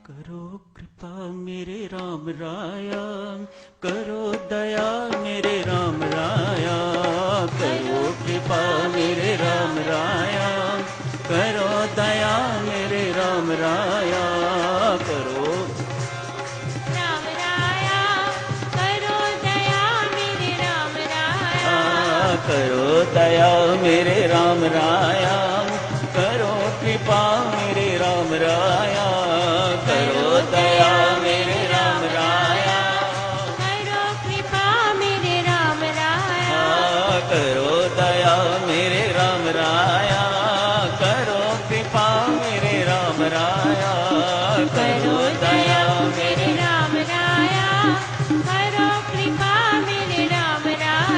करो कृपा मेरे राम राया, करो दया मेरे राम राया, करो कृपा मेरे राम राया, करो दया मेरे राम राया, करो राम राया, करो दया मेरे राम राया, करो दया मेरे राम राया, करो कृपा मेरे राम राया, करो दया मेरे राम राया, करो कृपा मेरे राम राया, करो दया मेरे राम राया, करो कृपा मेरे राम राया, करो दया मेरे राम राया, करो कृपा मेरे राम राया,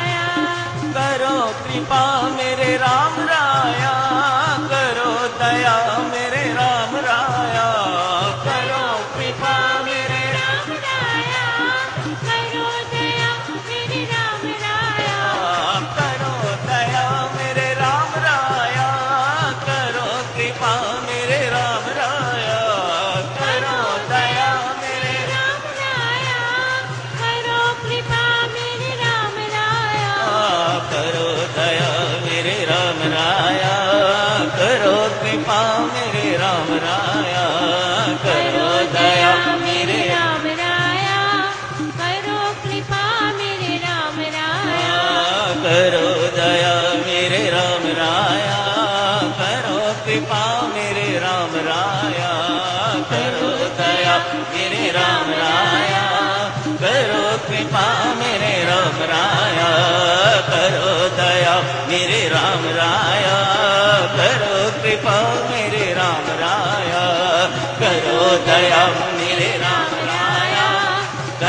करो कृपा मेरे राम राया, करो दया मेरे राम राया, करो कृपा मेरे राम राया, करो दया मेरे राम राया, करो दया मेरे राम राया, करो कृपा मेरे राम राया, करो दया मेरे राम राया, करो कृपा मेरे राम राया, करो दया मेरे राम राया, करो कृपा मेरे राम राया, करो दया मेरे राम राया, करो कृपा मेरे राम राया, करो दया मेरे राम राया, करो कृपा मेरे राम राया, करो दया मेरे राम राया, करो कृपा मेरे राम राया, करो दया मेरे राम राया, करो कृपा मेरे राम राया, करो दया मेरे राम राया,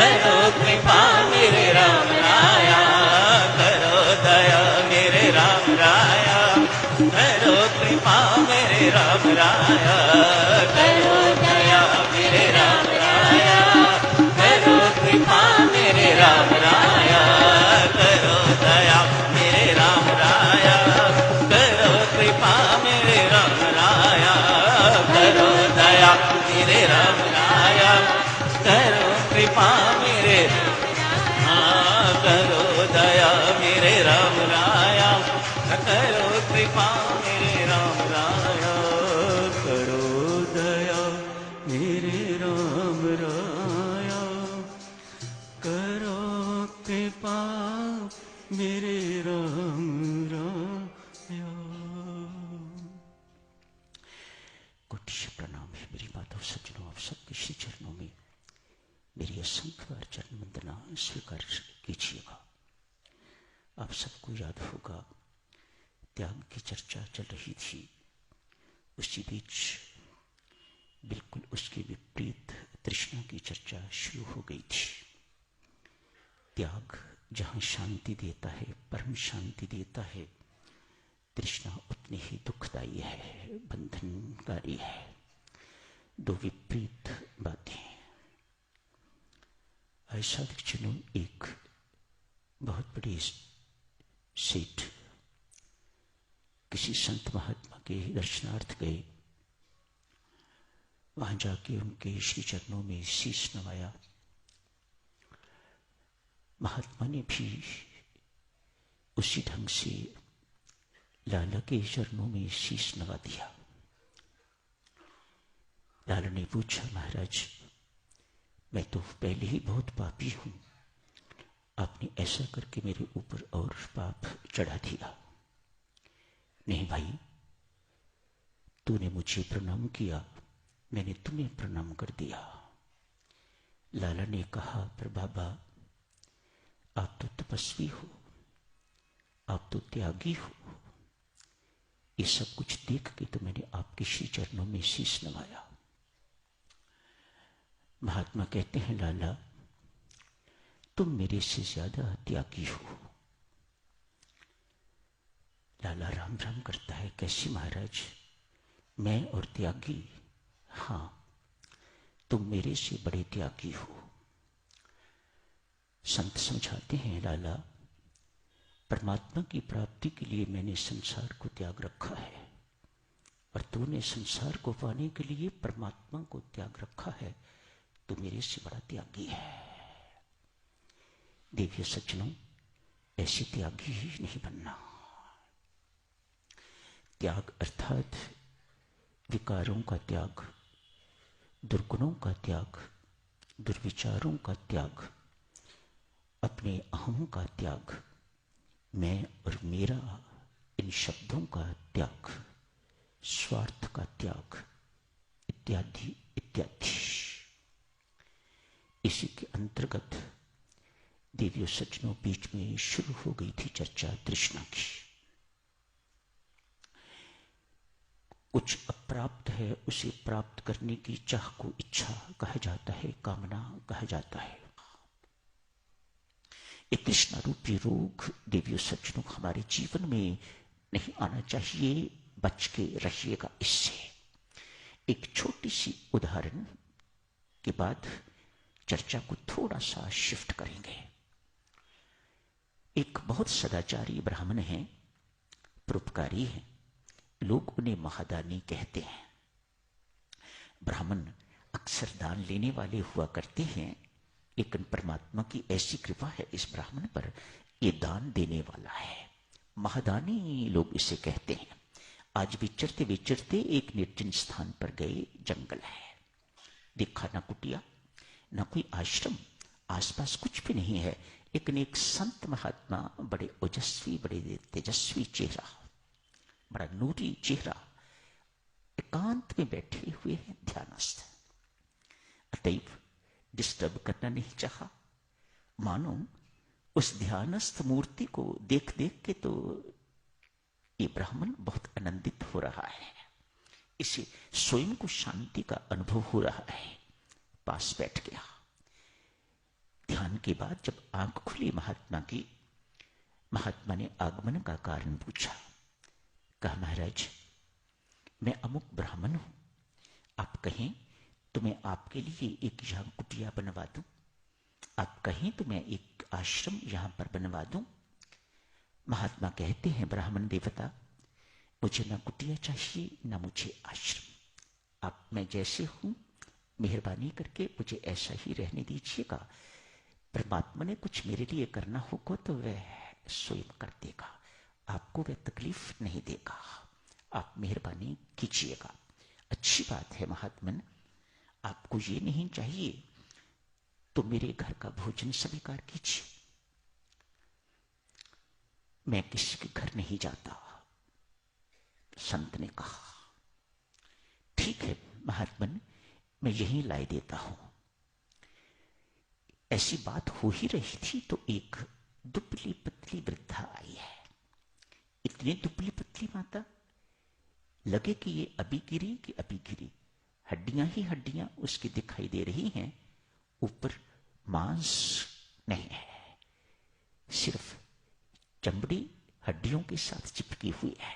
करो कृपा मेरे राम राया, करो दया मेरे राम राया, करो कृपा मेरे राम राया, करो दया मेरे राम राया, करो कृपा मेरे राम राया, करो दया मेरे राम राया, करो कृपा मेरे राम राया, करो दया मेरे राम राया, करो कृपा मेरे करो दया मेरे राम राया, करो कृपा मेरे राम राया, करो दया मेरे राम राया, करो कृपा मेरे राम राया। कोटि प्रणाम है मेरी माता सज्जनों, आप सबके श्री चरणों में मेरी असंख्य बार चरण वंदना स्वीकार कीजिएगा। आप सबको याद होगा त्याग की चर्चा चल रही थी, उसी बीच बिल्कुल उसके विपरीत तृष्णा की चर्चा शुरू हो गई थी। त्याग जहाँ शांति देता है, परम शांति देता है, तृष्णा उतनी ही दुखदायी है, बंधनकारी है। दो विपरीत बातें। ऐसा दक्षिणों एक बहुत बड़ी सेठ किसी संत महात्मा के दर्शनार्थ गए, वहां जाके उनके श्री चरणों में शीश नवाया। महात्मा ने भी उसी ढंग से लाला के चरणों में शीश नवा दिया। लाला ने पूछा, महाराज मैं तो पहले ही बहुत पापी हूं, आपने ऐसा करके मेरे ऊपर और पाप चढ़ा दिया। नहीं भाई, तूने मुझे प्रणाम किया, मैंने तुम्हें प्रणाम कर दिया। लाला ने कहा, पर बाबा आप तो तपस्वी हो, आप तो त्यागी हो, ये सब कुछ देख के तो मैंने आपके श्री चरणों में शीश नवाया। महात्मा कहते हैं, लाला तुम मेरे से ज्यादा त्यागी हो। लाला राम राम करता है, कैसी महाराज, मैं और त्यागी? हाँ, तुम मेरे से बड़े त्यागी हो। संत समझाते हैं, लाला परमात्मा की प्राप्ति के लिए मैंने संसार को त्याग रखा है, और तूने संसार को पाने के लिए परमात्मा को त्याग रखा है, तू मेरे से बड़ा त्यागी है। देखिए सज्जनों, ऐसे त्यागी ही नहीं बनना। त्याग अर्थात विकारों का त्याग, दुर्गुणों का त्याग, दुर्विचारों का त्याग, अपने अहम का त्याग, मैं और मेरा इन शब्दों का त्याग, स्वार्थ का त्याग, इत्यादि इत्यादि। इसी के अंतर्गत देवियों सज्जनों बीच में शुरू हो गई थी चर्चा तृष्णा की। कुछ अप्राप्त है, उसे प्राप्त करने की चाह को इच्छा कहा जाता है, कामना कहा जाता है। ये तृष्णा रूपी रोग देवियों सज्जनों हमारे जीवन में नहीं आना चाहिए, बच के रहिएगा इससे। एक छोटी सी उदाहरण के बाद चर्चा को थोड़ा सा शिफ्ट करेंगे। एक बहुत सदाचारी ब्राह्मण हैं, परोपकारी हैं, लोग उन्हें महादानी कहते हैं। ब्राह्मण अक्सर दान लेने वाले हुआ करते हैं, लेकिन परमात्मा की ऐसी कृपा है इस ब्राह्मण पर, ये दान देने वाला है। महादानी लोग इसे कहते हैं। आज विचरते विचरते एक निर्जन स्थान पर गए, जंगल है, देखा ना कुटिया ना कोई आश्रम, आसपास कुछ भी नहीं है, लेकिन एक संत महात्मा, बड़े ओजस्वी, बड़े तेजस्वी चेहरा, बड़ा नूरी चेहरा, एकांत में बैठे हुए हैं, ध्यानस्थ। अतएव डिस्टर्ब करना नहीं चाहा। मानो उस ध्यानस्थ मूर्ति को देख देख के तो ये ब्राह्मण बहुत आनंदित हो रहा है, इसे स्वयं को शांति का अनुभव हो रहा है। पास बैठ गया। ध्यान के बाद जब आंख खुली महात्मा की, महात्मा ने आगमन का कारण पूछा। कहा, महाराज मैं अमुक ब्राह्मण हूं, आप कहें तो मैं आपके लिए एक यहां कुटिया बनवा दूं, आप कहें तो मैं एक आश्रम यहां पर बनवा दूं। महात्मा कहते हैं, ब्राह्मण देवता, मुझे ना कुटिया चाहिए ना मुझे आश्रम, आप मैं जैसे हूं मेहरबानी करके मुझे ऐसा ही रहने दीजिएगा। परमात्मा ने कुछ मेरे लिए करना होगा तो वह स्वयं कर देगा, आपको वह तकलीफ नहीं देगा, आप मेहरबानी कीजिएगा। अच्छी बात है महात्मन, आपको ये नहीं चाहिए तो मेरे घर का भोजन स्वीकार कीजिए, मैं किसी के घर नहीं जाता। संत ने कहा, ठीक है महात्मन, मैं यहीं लाई देता हूं। ऐसी बात हो ही रही थी तो एक दुबली पतली वृद्धा आई है। इतनी दुबली पतली माता, लगे कि ये अभी गिरी कि अभी गिरी, हड्डियां ही हड्डियां उसकी दिखाई दे रही हैं, ऊपर मांस नहीं है, सिर्फ चमड़ी हड्डियों के साथ चिपकी हुई है।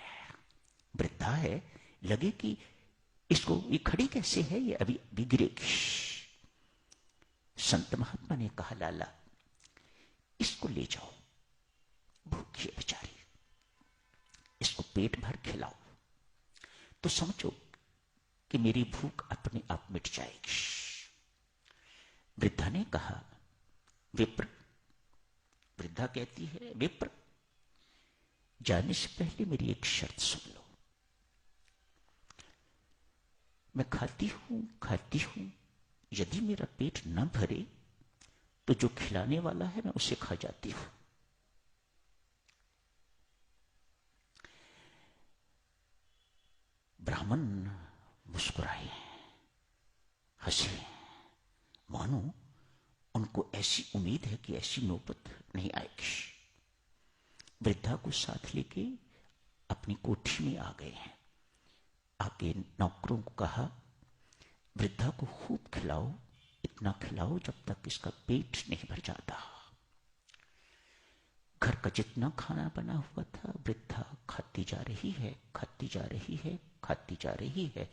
वृद्धा है, लगे कि इसको ये खड़ी कैसे है, ये अभी अभी गिरेगी। संत महात्मा ने कहा, लाला इसको ले जाओ, भूखी है बेचारी, इसको पेट भर खिलाओ तो समझो कि मेरी भूख अपने आप मिट जाएगी। वृद्धा ने कहा, विप्र, वृद्धा कहती है, विप्र जाने से पहले मेरी एक शर्त सुन लो। मैं खाती हूं, यदि मेरा पेट न भरे तो जो खिलाने वाला है मैं उसे खा जाती हूं। ब्राह्मण मुस्कुराए, हंसे, मानो उनको ऐसी उम्मीद है कि ऐसी नौबत नहीं आएगी। वृद्धा को साथ लेके अपनी कोठी में आ गए हैं। आके नौकरों को कहा, वृद्धा को खूब खिलाओ, इतना खिलाओ जब तक इसका पेट नहीं भर जाता। घर का जितना खाना बना हुआ था, वृद्धा खाती जा रही है, खाती जा रही है, खाती जा रही है।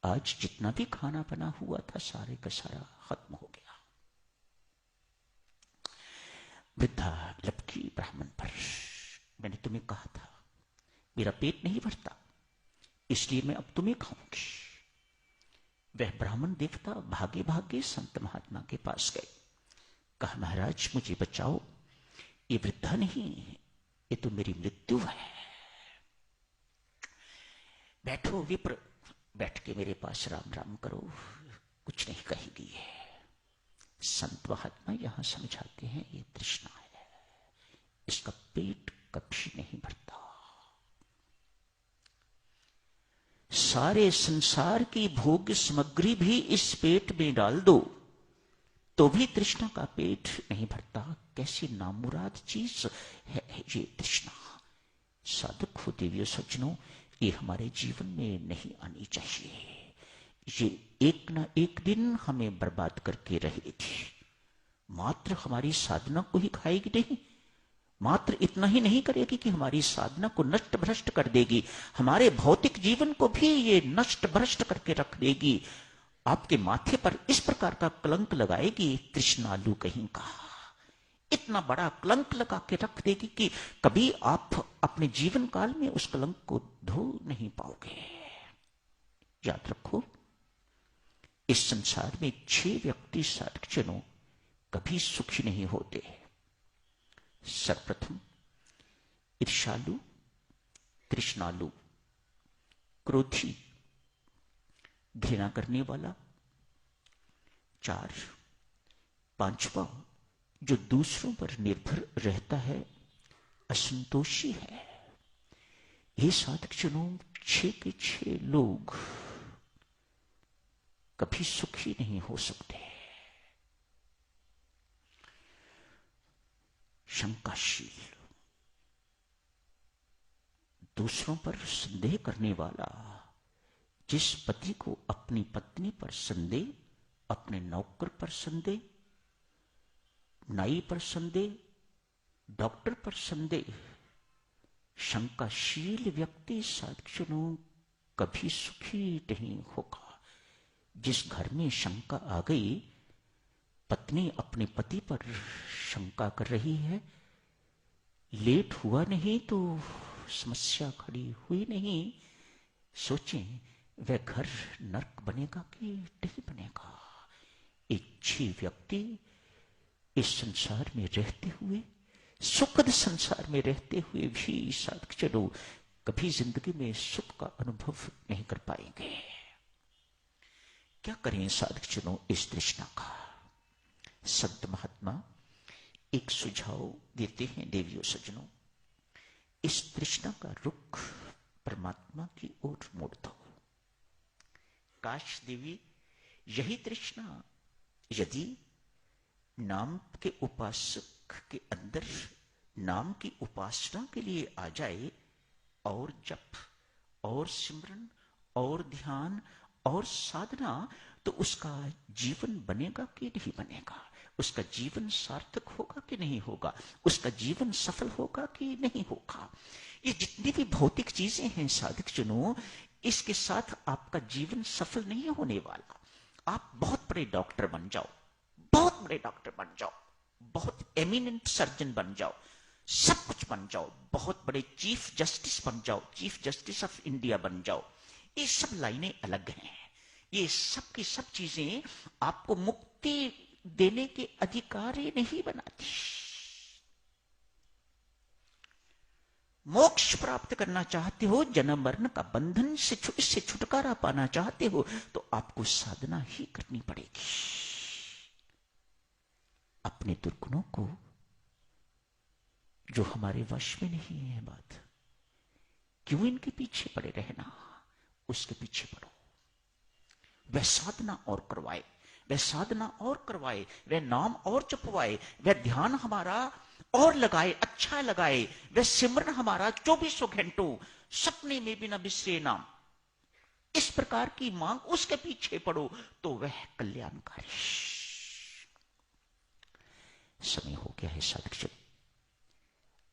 आज जितना भी खाना बना हुआ था सारे का सारा खत्म हो गया। वृद्धा लपकी ब्राह्मण पर, मैंने तुम्हें कहा था मेरा पेट नहीं भरता, इसलिए मैं अब तुम्हें खाऊंगी। वह ब्राह्मण देवता भागे भागे संत महात्मा के पास गए। कहा, महाराज मुझे बचाओ, ये वृद्धा नहीं, ये तो मेरी मृत्यु है। बैठो विप्र, बैठ के मेरे पास राम राम करो, कुछ नहीं कहेगी है। संत महात्मा यहां समझाते हैं ये तृष्णा है, इसका पेट कभी नहीं भरता। सारे संसार की भोग्य सामग्री भी इस पेट में डाल दो तो भी तृष्णा का पेट नहीं भरता। कैसी नामुराद चीज है ये तृष्णा। साधक हो देवियों सज्जनों, ये हमारे जीवन में नहीं आनी चाहिए। ये एक ना एक दिन हमें बर्बाद करके रहेगी। मात्र हमारी साधना को ही खाएगी नहीं, मात्र इतना ही नहीं करेगी कि हमारी साधना को नष्ट भ्रष्ट कर देगी, हमारे भौतिक जीवन को भी ये नष्ट भ्रष्ट करके रख देगी। आपके माथे पर इस प्रकार का कलंक लगाएगी, तृष्णालु कहीं का। इतना बड़ा कलंक लगा के रख देगी कि कभी आप अपने जीवन काल में उस कलंक को धो नहीं पाओगे। याद रखो, इस संसार में 6 व्यक्ति साधकजनों कभी सुखी नहीं होते। सर्वप्रथम ईर्ष्यालु, तृष्णालु, क्रोधी, घृणा करने वाला। 4, 5वां जो दूसरों पर निर्भर रहता है, असंतोषी है। ये साधकजनों 6 के 6 लोग कभी सुखी नहीं हो सकते। शंकाशील, दूसरों पर संदेह करने वाला। जिस पति को अपनी पत्नी पर संदेह, अपने नौकर पर संदेह, नाई पर संदेह, डॉक्टर पर संदेह, शंकाशील व्यक्ति साधकजनों कभी सुखी नहीं होगा। जिस घर में शंका आ गई, पत्नी अपने पति पर शंका कर रही है, लेट हुआ नहीं तो समस्या खड़ी हुई नहीं, सोचें वह घर नरक बनेगा कि नहीं बनेगा। इच्छी व्यक्ति इस संसार में रहते हुए, सुखद संसार में रहते हुए भी साधकजनों कभी जिंदगी में सुख का अनुभव नहीं कर पाएंगे। क्या करें साधकजनों इस तृष्णा का? संत महात्मा एक सुझाव देते हैं देवियों सज्जनों, इस तृष्णा का रुख परमात्मा की ओर मोड़ दो। काश देवी यही तृष्णा यदि नाम के उपासक के अंदर नाम की उपासना के लिए आ जाए, और जप और सिमरन और ध्यान और साधना, तो उसका जीवन बनेगा कि नहीं बनेगा, उसका जीवन सार्थक होगा कि नहीं होगा, उसका जीवन सफल होगा कि नहीं होगा। ये जितनी भी भौतिक चीजें हैं साधकजनों, इसके साथ आपका जीवन सफल नहीं होने वाला। आप बहुत बड़े डॉक्टर बन जाओ, बहुत बड़े डॉक्टर बन जाओ, बहुत एमिनेंट सर्जन बन जाओ, सब कुछ बन जाओ, बहुत बड़े चीफ जस्टिस बन जाओ, चीफ जस्टिस ऑफ इंडिया बन जाओ, ये सब लाइनें अलग हैं। ये सब की सब चीजें आपको मुक्ति देने के अधिकारी नहीं बनाती। मोक्ष प्राप्त करना चाहते हो, जन्म मरण का बंधन से छुटकारा पाना चाहते हो, तो आपको साधना ही करनी पड़ेगी। अपने दुर्गुणों को जो हमारे वश में नहीं है, बात क्यों इनके पीछे पड़े रहना, उसके पीछे पड़ो। वह साधना और करवाए, वह साधना और करवाए, वह नाम और जपवाए, वह ध्यान हमारा और लगाए, अच्छा लगाए, वह सिमरन हमारा 24 घंटों सपने में भी न बिसरे नाम, इस प्रकार की मांग उसके पीछे पड़ो, तो वह कल्याणकारी। समय हो गया है साधकजन,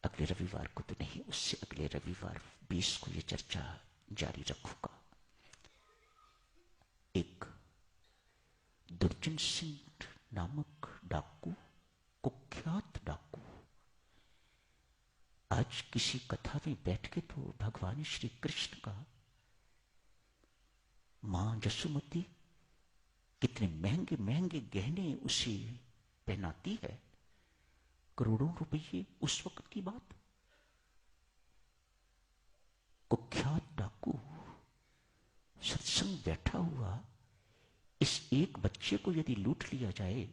अगले रविवार को तो नहीं, उससे अगले रविवार 20 को यह चर्चा जारी रखूंगा। एक दुर्जन सिंह नामक डाकू, कुख्यात डाकू, आज किसी कथा में बैठ के तो भगवान श्री कृष्ण का मां जसुमती कितने महंगे महंगे गहने उसे पहनाती है, करोड़ों रुपये उस वक्त की बात। कुख्यात डाकू सत्संग बैठा हुआ, इस एक बच्चे को यदि लूट लिया जाए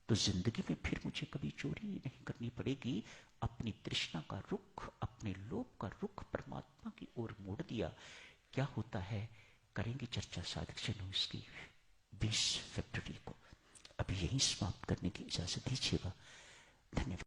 तो जिंदगी में फिर मुझे कभी चोरी नहीं करनी पड़ेगी। अपनी तृष्णा का रुख, अपने लोभ का रुख परमात्मा की ओर मोड़ दिया। क्या होता है करेंगे चर्चा साधक जनों इसकी 20 फरवरी को। अभी यहीं समाप्त करने की इजाजत दीजिएगा। धन्यवाद।